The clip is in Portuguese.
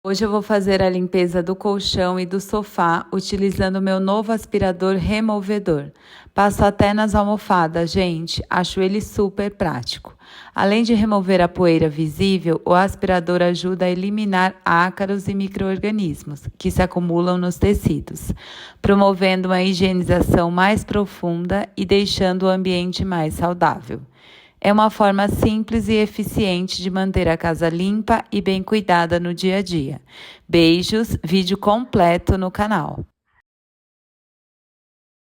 Hoje eu vou fazer a limpeza do colchão e do sofá utilizando o meu novo aspirador removedor. Passo até nas almofadas, gente, acho ele super prático. Além de remover a poeira visível, o aspirador ajuda a eliminar ácaros e micro-organismos que se acumulam nos tecidos, promovendo uma higienização mais profunda e deixando o ambiente mais saudável. É uma forma simples e eficiente de manter a casa limpa e bem cuidada no dia a dia. Beijos, vídeo completo no canal.